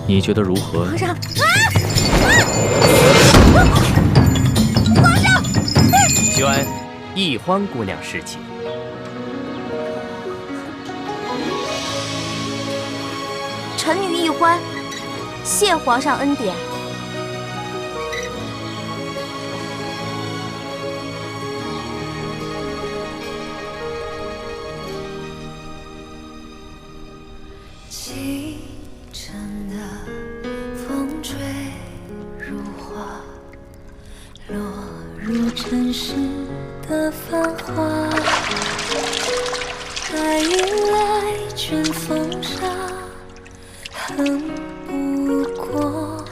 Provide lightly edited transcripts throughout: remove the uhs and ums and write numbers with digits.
你觉得如何？皇上，宣易欢姑娘侍寝。臣女易欢，谢皇上恩典。清晨的风吹如花，落入尘世的繁华。爱迎来卷风沙，恨不过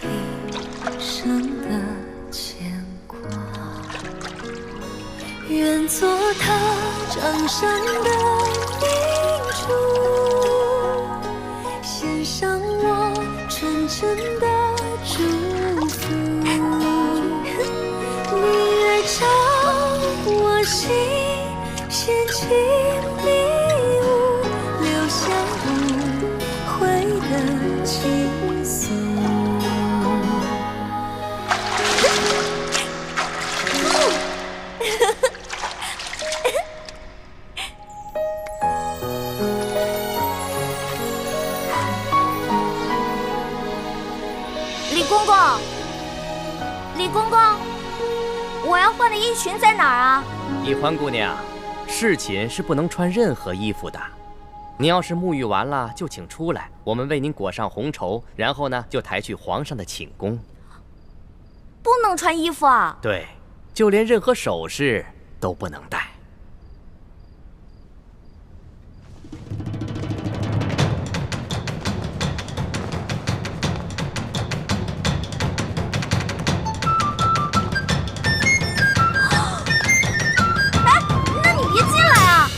一生的牵挂。愿做他掌上的明珠，献上我纯真的祝福。你越照我心，献情礼物，留下无悔的情愫。李公公，李公公，我要换的衣裙在哪儿啊？易欢姑娘，侍寝是不能穿任何衣服的。你要是沐浴完了，就请出来，我们为您裹上红绸，然后呢，就抬去皇上的寝宫。不能穿衣服啊？对，就连任何首饰都不能戴。那你别进来啊！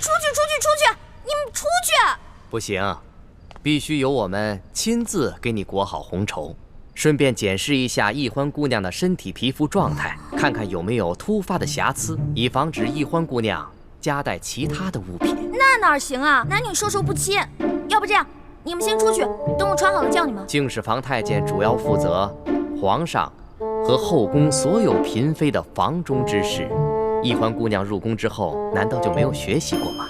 出去，出去，出去！你们出去！不行，必须由我们亲自给你裹好红绸，顺便检视一下易欢姑娘的身体皮肤状态，看看有没有突发的瑕疵，以防止易欢姑娘夹带其他的物品。那哪行啊？男女授受不亲。要不这样，你们先出去，等我穿好了叫你们。敬事房太监主要负责皇上和后宫所有嫔妃的房中之事。易欢姑娘入宫之后，难道就没有学习过吗？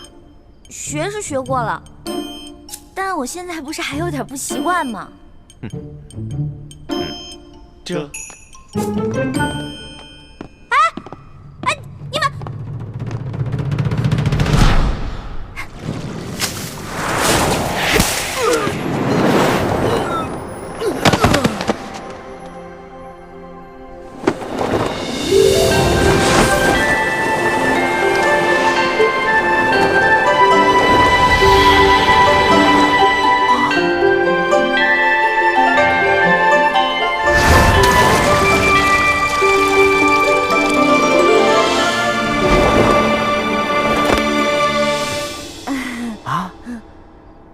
学是学过了，但我现在不是还有点不习惯吗？这你们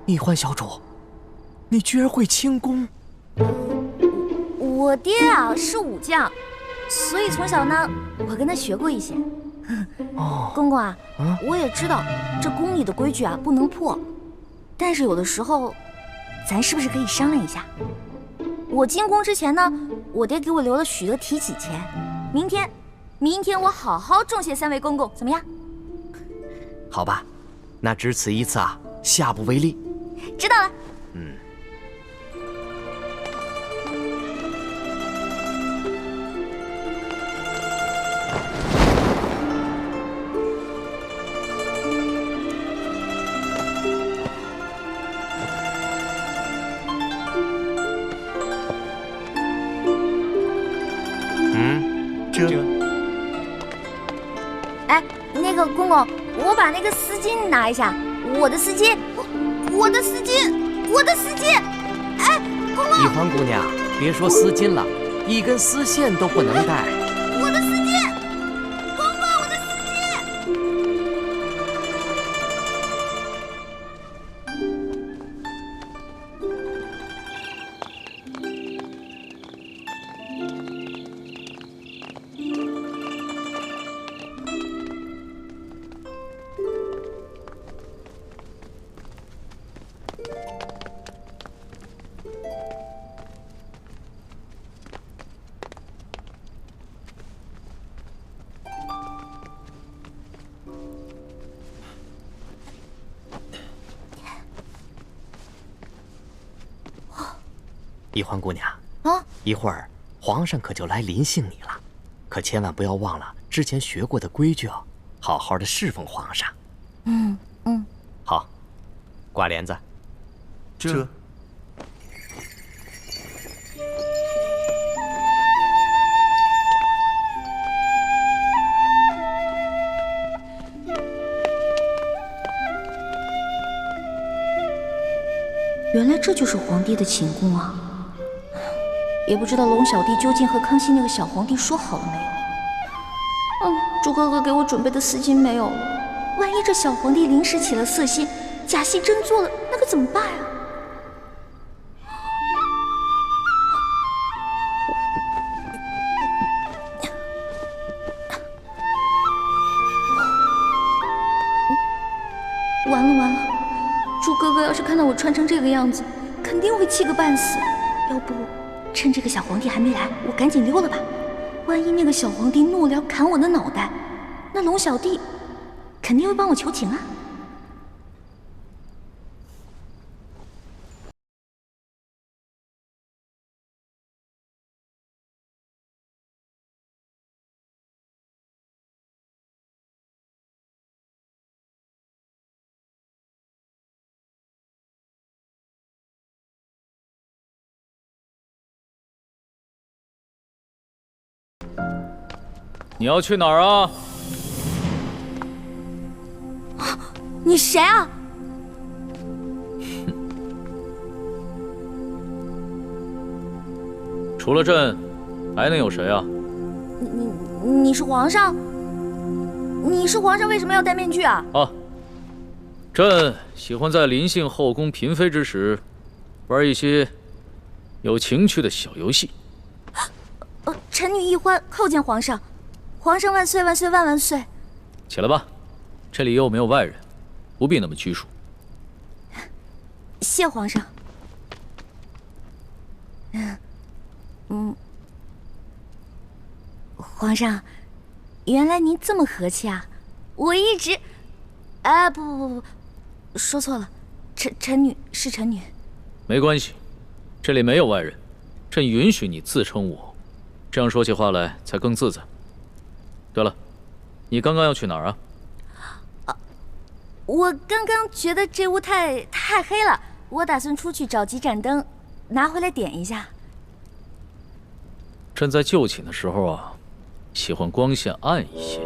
易欢小主，你居然会轻功！我爹啊是武将，所以从小呢，我跟他学过一些。公公啊，我也知道这宫里的规矩啊不能破，但是有的时候，咱是不是可以商量一下？我进宫之前呢，我爹给我留了许多提起钱，明天我好好重谢3位公公，怎么样？好吧，那只此一次啊，下不为例。知道了。哎，那个公公，我把那个丝巾拿一下，我的丝巾，我的丝巾，我的丝巾！哎，公公，易欢姑娘，别说丝巾了，一根丝线都不能带。我的丝巾，公公，我的丝巾！一欢姑娘啊，一会儿皇上可就来临幸你了，可千万不要忘了之前学过的规矩哦，好好的侍奉皇上。嗯。好，挂帘子。这。原来这就是皇帝的寝宫啊！也不知道龙小弟究竟和康熙那个小皇帝说好了没有？朱哥哥给我准备的丝巾没有了，万一这小皇帝临时起了色心，假戏真做了，那可怎么办啊？完了！朱哥哥要是看到我穿成这个样子，肯定会气个半死。要不趁这个小皇帝还没来，我赶紧溜了吧。万一那个小皇帝怒撩砍我的脑袋，那龙小弟肯定会帮我求情啊。你要去哪儿啊？你谁啊？除了朕，还能有谁啊？你是皇上？你是皇上，为什么要戴面具啊？朕喜欢在临幸后宫嫔妃之时，玩一些有情趣的小游戏。臣女一欢叩见皇上，皇上万岁万岁万万岁！起来吧，这里又没有外人，不必那么拘束。谢皇上。皇上，原来您这么和气啊！我一直……不，说错了，臣女是臣女。没关系，这里没有外人，朕允许你自称我，这样说起话来才更自在。对了，你刚刚要去哪儿啊？我刚刚觉得这屋太黑了，我打算出去找几盏灯，拿回来点一下。朕在就寝的时候啊，喜欢光线暗一些。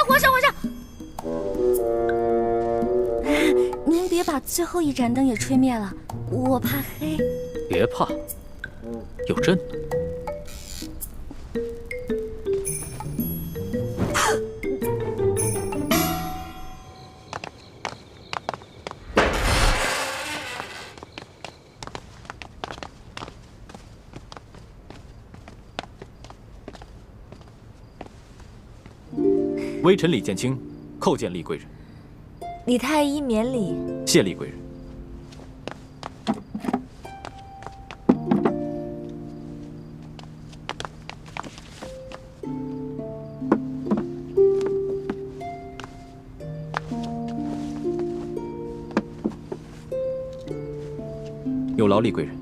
皇上！您别把最后一盏灯也吹灭了，我怕黑。别怕，有朕。微臣李建清叩见厉贵人。李太医免礼。谢厉贵人。有劳厉贵人。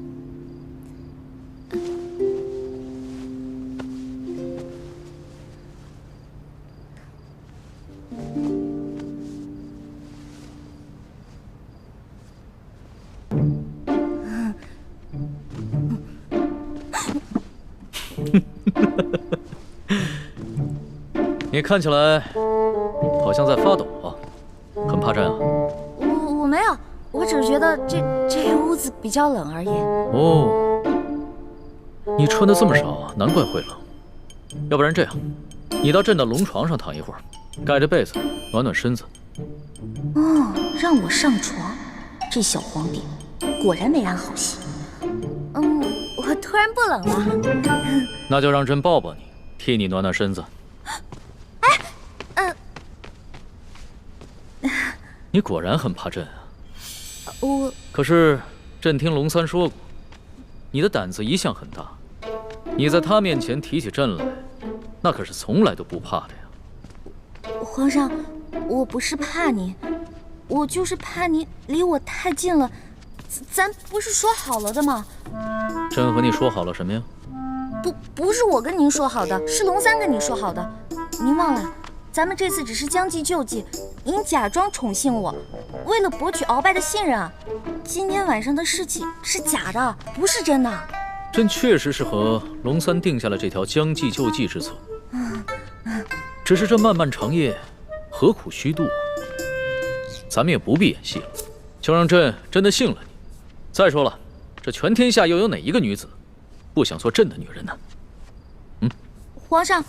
你看起来好像在发抖啊，很怕朕啊？我没有，我只是觉得这屋子比较冷而已。哦，你穿的这么少，难怪会冷。要不然这样，你到朕的龙床上躺一会儿，盖着被子暖暖身子。让我上床，这小皇帝果然没安好心。我突然不冷了。那就让朕抱抱你，替你暖暖身子。你果然很怕朕啊！可是朕听龙三说过，你的胆子一向很大，你在他面前提起朕来，那可是从来都不怕的呀。皇上，我不是怕你，我就是怕你离我太近了。咱不是说好了的吗？朕和你说好了什么呀？不是我跟您说好的，是龙三跟你说好的。您忘了，咱们这次只是将计就计，您假装宠幸我，为了博取鳌拜的信任啊。今天晚上的事情是假的，不是真的。朕确实是和龙三定下了这条将计就计之策。只是这漫漫长夜，何苦虚度？咱们也不必演戏了，就让朕真的信了你。再说了，这全天下又有哪一个女子不想做朕的女人呢？皇上，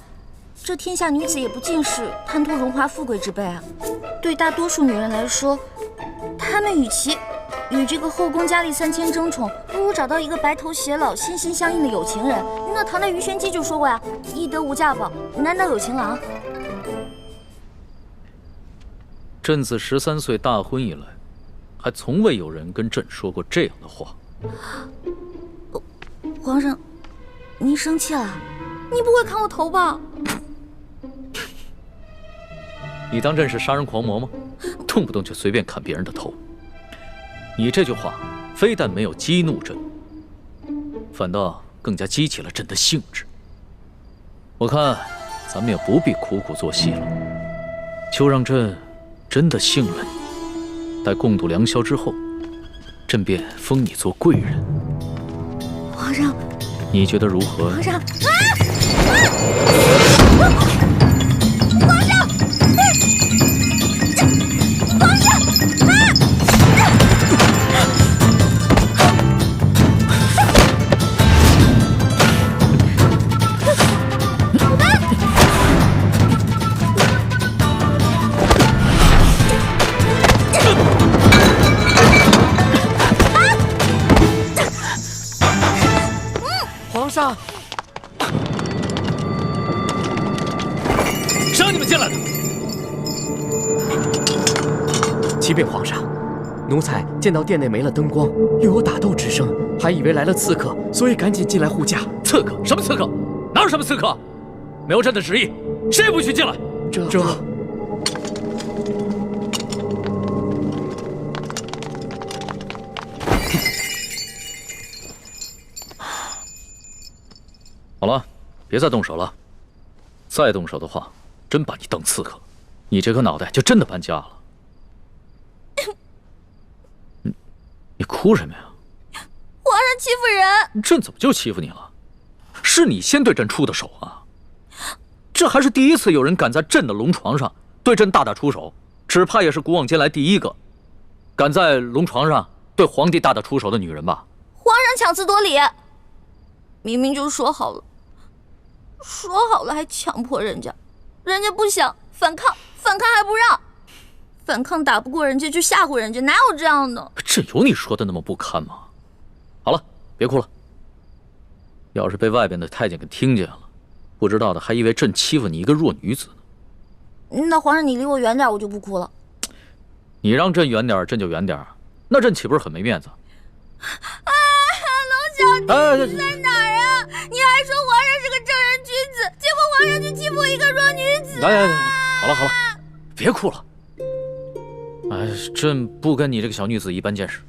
这天下女子也不尽是贪图荣华富贵之辈啊。对大多数女人来说，她们与其与这个后宫佳丽3000争宠，不如找到一个白头偕老、心心相印的有情人。那唐代鱼玄机就说过呀：“易得无价宝，难得有情郎。”朕自13岁大婚以来，还从未有人跟朕说过这样的话。皇上，您生气了？你不会砍我头吧？你当朕是杀人狂魔吗？动不动就随便砍别人的头。你这句话非但没有激怒朕，反倒更加激起了朕的兴致。我看咱们也不必苦苦做戏了，就让朕真的信了你。待共度良宵之后，朕便封你做贵人。皇上，你觉得如何？皇上，皇上，谁让你们进来的？启禀皇上，奴才见到殿内没了灯光，又有打斗之声，还以为来了刺客，所以赶紧进来护驾。刺客？什么刺客？哪有什么刺客？没有朕的旨意，谁也不许进来。这……好了，别再动手了。再动手的话，真把你当刺客，你这颗脑袋就真的搬家了。你哭什么呀？皇上欺负人！朕怎么就欺负你了？是你先对朕出的手啊！这还是第一次有人敢在朕的龙床上对朕大打出手，只怕也是古往今来第一个敢在龙床上对皇帝大打出手的女人吧？皇上强词夺理，明明就说好了，还强迫人家，人家不想反抗还不让，反抗打不过人家就吓唬人家，哪有这样的？朕有你说的那么不堪吗？好了，别哭了。要是被外边的太监给听见了，不知道的还以为朕欺负你一个弱女子呢。那皇上你离我远点，我就不哭了。你让朕远点，朕就远点，那朕岂不是很没面子？龙小弟，你在哪儿啊？你还说皇上是个正人君子，结果皇上就欺负我一个弱女子。来，好了，别哭了。朕不跟你这个小女子一般见识。